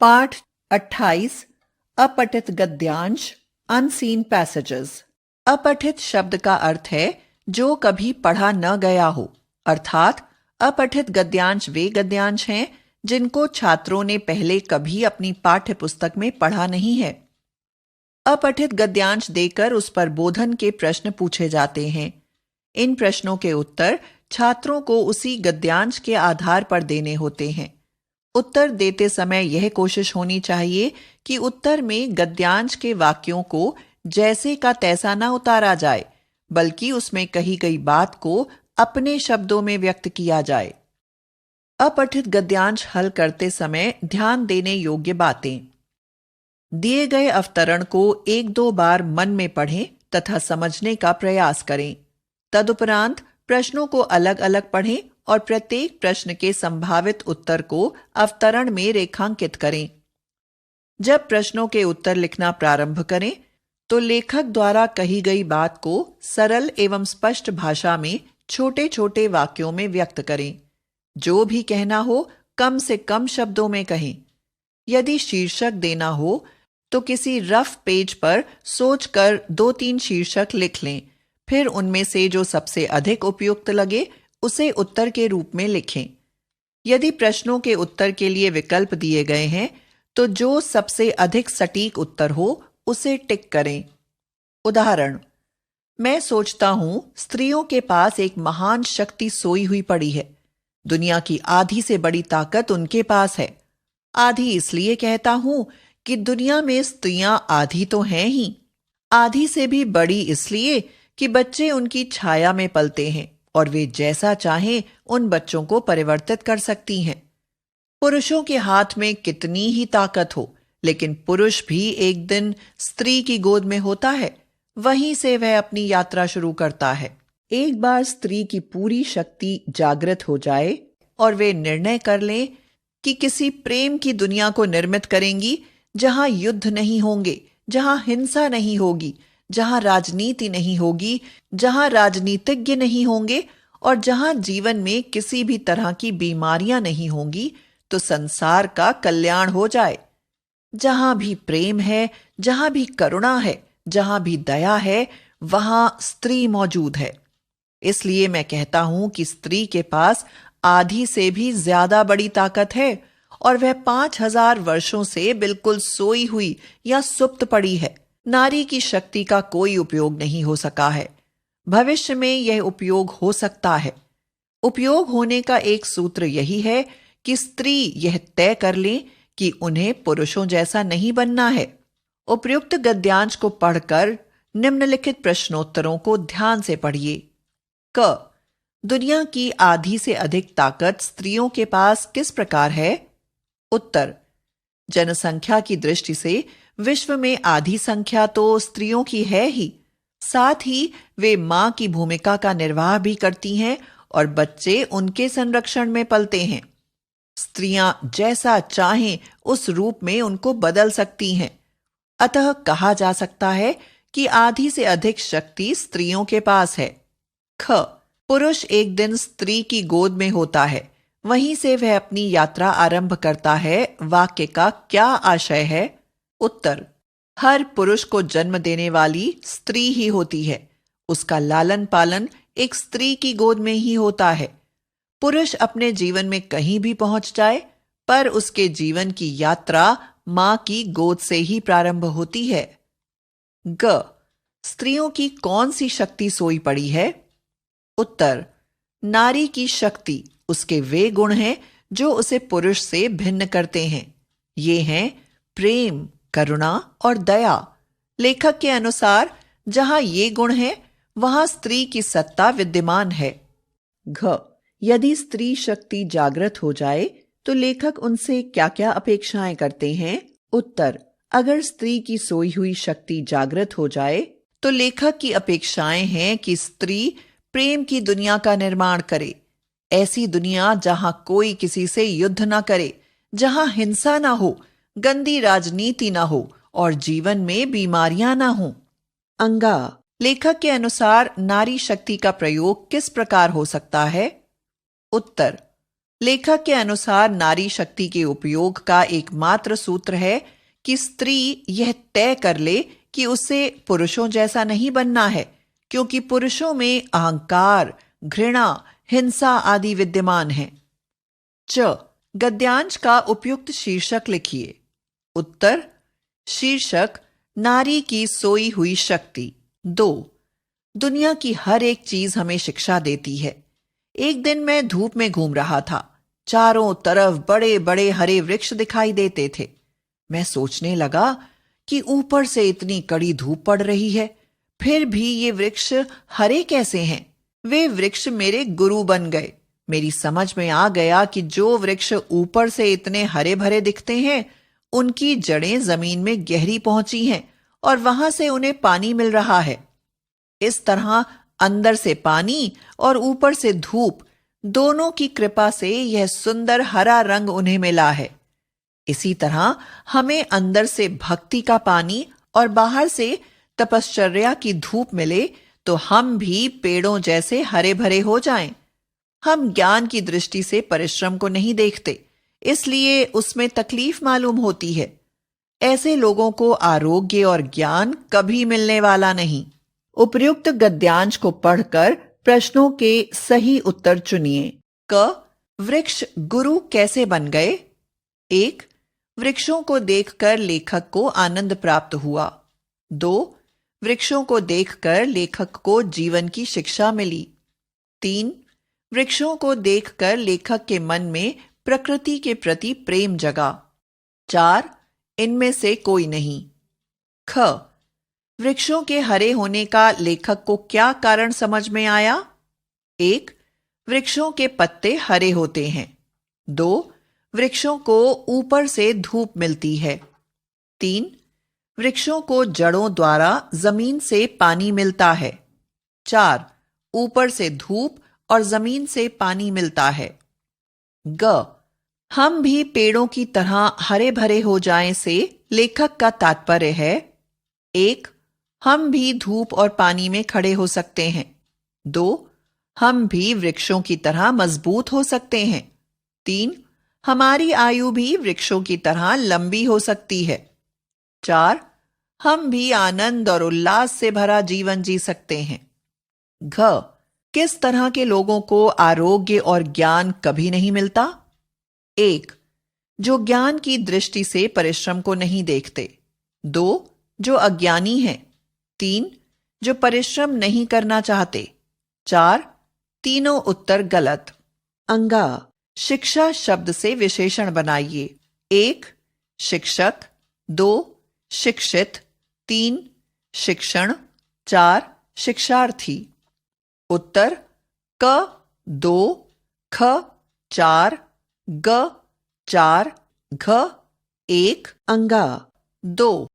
पाठ 28 अपठित गद्यांश unseen passages. अपठित शब्द का अर्थ है जो कभी पढ़ा न गया हो, अर्थात अपठित गद्यांश वे गद्यांश हैं जिनको छात्रों ने पहले कभी अपनी पाठ्य पुस्तक में पढ़ा नहीं है। अपठित गद्यांश देकर उस पर बोधन के प्रश्न पूछे जाते हैं। इन प्रश्नों के उत्तर छात्रों को उसी गद्यांश के आधार पर देने होते हैं। उत्तर देते समय यह कोशिश होनी चाहिए कि उत्तर में गद्यांश के वाक्यों को जैसे का तैसा न उतारा जाए, बल्कि उसमें कही गई बात को अपने शब्दों में व्यक्त किया जाए। अपठित गद्यांश हल करते समय ध्यान देने योग्य बातें। दिए गए अवतरण को 1-2 बार मन में पढ़ें तथा समझने का प्रयास करें। तदुपरांत प्रश्नों को अलग अलग पढ़ें और प्रत्येक प्रश्न के संभावित उत्तर को अवतरण में रेखांकित करें। जब प्रश्नों के उत्तर लिखना प्रारंभ करें तो लेखक द्वारा कही गई बात को सरल एवं स्पष्ट भाषा में छोटे छोटे वाक्यों में व्यक्त करें। जो भी कहना हो कम से कम शब्दों में कहें। यदि शीर्षक देना हो तो किसी रफ पेज पर सोचकर 2-3 शीर्षक लिख लें, फिर उनमें से जो सबसे अधिक उपयुक्त लगे उसे उत्तर के रूप में लिखें। यदि प्रश्नों के उत्तर के लिए विकल्प दिए गए हैं तो जो सबसे अधिक सटीक उत्तर हो उसे टिक करें। उदाहरण, मैं सोचता हूं स्त्रियों के पास एक महान शक्ति सोई हुई पड़ी है। दुनिया की आधी से बड़ी ताकत उनके पास है। आधी इसलिए कहता हूं कि दुनिया में स्त्रियां आधी तो हैं ही, आधी से भी बड़ी इसलिए कि बच्चे उनकी छाया में पलते हैं और वे जैसा चाहें उन बच्चों को परिवर्तित कर सकती हैं। पुरुषों के हाथ में कितनी ही ताकत हो, लेकिन पुरुष भी एक दिन स्त्री की गोद में होता है, वहीं से वह अपनी यात्रा शुरू करता है। एक बार स्त्री की पूरी शक्ति जागृत हो जाए और वे निर्णय कर लें कि किसी प्रेम की दुनिया को निर्मित करेंगी जहां युद्ध नहीं होंगे, जहां हिंसा नहीं होगी, जहां राजनीति नहीं होगी, जहां राजनीतिज्ञ नहीं होंगे और जहां जीवन में किसी भी तरह की बीमारियां नहीं होंगी, तो संसार का कल्याण हो जाए। जहां भी प्रेम है, जहां भी करुणा है, जहां भी दया है, वहां स्त्री मौजूद है। इसलिए मैं कहता हूं कि स्त्री के पास आधी से भी ज्यादा बड़ी ताकत है और वह 5000 वर्षों से बिल्कुल सोई हुई या सुप्त पड़ी है। नारी की शक्ति का कोई उपयोग नहीं हो सका है। भविष्य में यह उपयोग हो सकता है। उपयोग होने का एक सूत्र यही है कि स्त्री यह तय कर ले कि उन्हें पुरुषों जैसा नहीं बनना है। उपयुक्त गद्यांश को पढ़कर निम्नलिखित प्रश्नोत्तरों को ध्यान से पढ़िए। क. दुनिया की आधी से अधिक ताकत स्त्रियों के पास किस प्रकार है? उत्तर, जनसंख्या की दृष्टि से विश्व में आधी संख्या तो स्त्रियों की है ही, साथ ही वे मां की भूमिका का निर्वाह भी करती हैं और बच्चे उनके संरक्षण में पलते हैं। स्त्रियां जैसा चाहें उस रूप में उनको बदल सकती हैं। अतः कहा जा सकता है कि आधी से अधिक शक्ति स्त्रियों के पास है। ख. पुरुष एक दिन स्त्री की गोद में होता है, वहीं से वह अपनी यात्रा आरंभ करता है। वाक्य का क्या आशय है? उत्तर, हर पुरुष को जन्म देने वाली स्त्री ही होती है। उसका लालन पालन एक स्त्री की गोद में ही होता है। पुरुष अपने जीवन में कहीं भी पहुंच जाए, पर उसके जीवन की यात्रा मां की गोद से ही प्रारंभ होती है। ग. स्त्रियों की कौन सी शक्ति सोई पड़ी है? उत्तर, नारी की शक्ति उसके वे गुण हैं जो उसे पुरुष से भिन्न करते हैं। ये हैं प्रेम, करुणा और दया। लेखक के अनुसार जहां ये गुण हैं, वहां स्त्री की सत्ता विद्यमान है। घ. यदि स्त्री शक्ति जागृत हो जाए तो लेखक उनसे क्या क्या अपेक्षाएं करते हैं? उत्तर, अगर स्त्री की सोई हुई शक्ति जागृत हो जाए तो लेखक की अपेक्षाएं हैं कि स्त्री प्रेम की दुनिया का निर्माण करे। ऐसी दुनिया जहां कोई किसी से युद्ध ना करे, जहां हिंसा ना हो, गंदी राजनीति ना हो और जीवन में बीमारियां ना हो। अंगा. लेखक के अनुसार नारी शक्ति का प्रयोग किस प्रकार हो सकता है? उत्तर, लेखक के अनुसार नारी शक्ति के उपयोग का एकमात्र सूत्र है कि स्त्री यह तय कर ले कि उसे पुरुषों जैसा नहीं बनना है, क्योंकि पुरुषों में अहंकार, घृणा, हिंसा आदि विद्यमान हैं। च, गद्यांश का उपयुक्त शीर्षक लिखिए। उत्तर: शीर्षक नारी की सोई हुई शक्ति। 2, दुनिया की हर एक चीज हमें शिक्षा देती है। एक दिन मैं धूप में घूम रहा था। चारों तरफ बड़े बड़े हरे वृक्ष दिखाई देते थे। मैं सोचने लगा कि ऊपर से इतनी कड़ी धूप पड़ रही है, फिर भी ये वृक्ष हरे कैसे हैं? वे वृक्ष मेरे गुरु बन गए। मेरी समझ में आ गया कि जो वृक्ष ऊपर से इतने हरे भरे दिखते हैं, उनकी जड़ें जमीन में गहरी पहुंची हैं और वहां से उन्हें पानी मिल रहा है। इस तरह अंदर से पानी और ऊपर से धूप, दोनों की कृपा से यह सुंदर हरा रंग उन्हें मिला है। इसी तरह हमें अंदर से भक्ति का पानी और बाहर से तपश्चर्या की धूप मिले तो हम भी पेड़ों जैसे हरे भरे हो जाएं। हम ज्ञान की दृष्टि से परिश्रम को नहीं देखते, इसलिए उसमें तकलीफ मालूम होती है। ऐसे लोगों को आरोग्य और ज्ञान कभी मिलने वाला नहीं। उपर्युक्त गद्यांश को पढ़कर प्रश्नों के सही उत्तर चुनिए। क, वृक्ष गुरु कैसे बन गए? 1, वृक्षों को देखकर लेखक को आनंद प्राप्त हुआ। 2, वृक्षों को देखकर लेखक को जीवन की शिक्षा मिली। 3, वृक्षों को देखकर लेखक के मन में प्रकृति के प्रति प्रेम जगा। 4, इनमें से कोई नहीं। ख, वृक्षों के हरे होने का लेखक को क्या कारण समझ में आया? 1, वृक्षों के पत्ते हरे होते हैं। 2, वृक्षों को ऊपर से धूप मिलती है। 3, वृक्षों को जड़ों द्वारा जमीन से पानी मिलता है। 4, ऊपर से धूप और जमीन से पानी मिलता है। ग, हम भी पेड़ों की तरह हरे भरे हो जाएं से लेखक का तात्पर्य है: 1, हम भी धूप और पानी में खड़े हो सकते हैं। 2, हम भी वृक्षों की तरह मजबूत हो सकते हैं। 3, हमारी आयु भी वृक्षों की तरह लंबी हो सकती है। 4, हम भी आनंद और उल्लास से भरा जीवन जी सकते हैं। घ, किस तरह के लोगों को आरोग्य और ज्ञान कभी नहीं मिलता? 1, जो ज्ञान की दृष्टि से परिश्रम को नहीं देखते। 2, जो अज्ञानी हैं। 3, जो परिश्रम नहीं करना चाहते। 4, तीनों उत्तर गलत। अंगा, शिक्षा शब्द से विशेषण बनाइए। 1, शिक्षक। 2, शिक्षित। 3, शिक्षण। 4, शिक्षार्थी। उत्तर: क 2, ख 4, ग 4, घ 1, अंगा 2।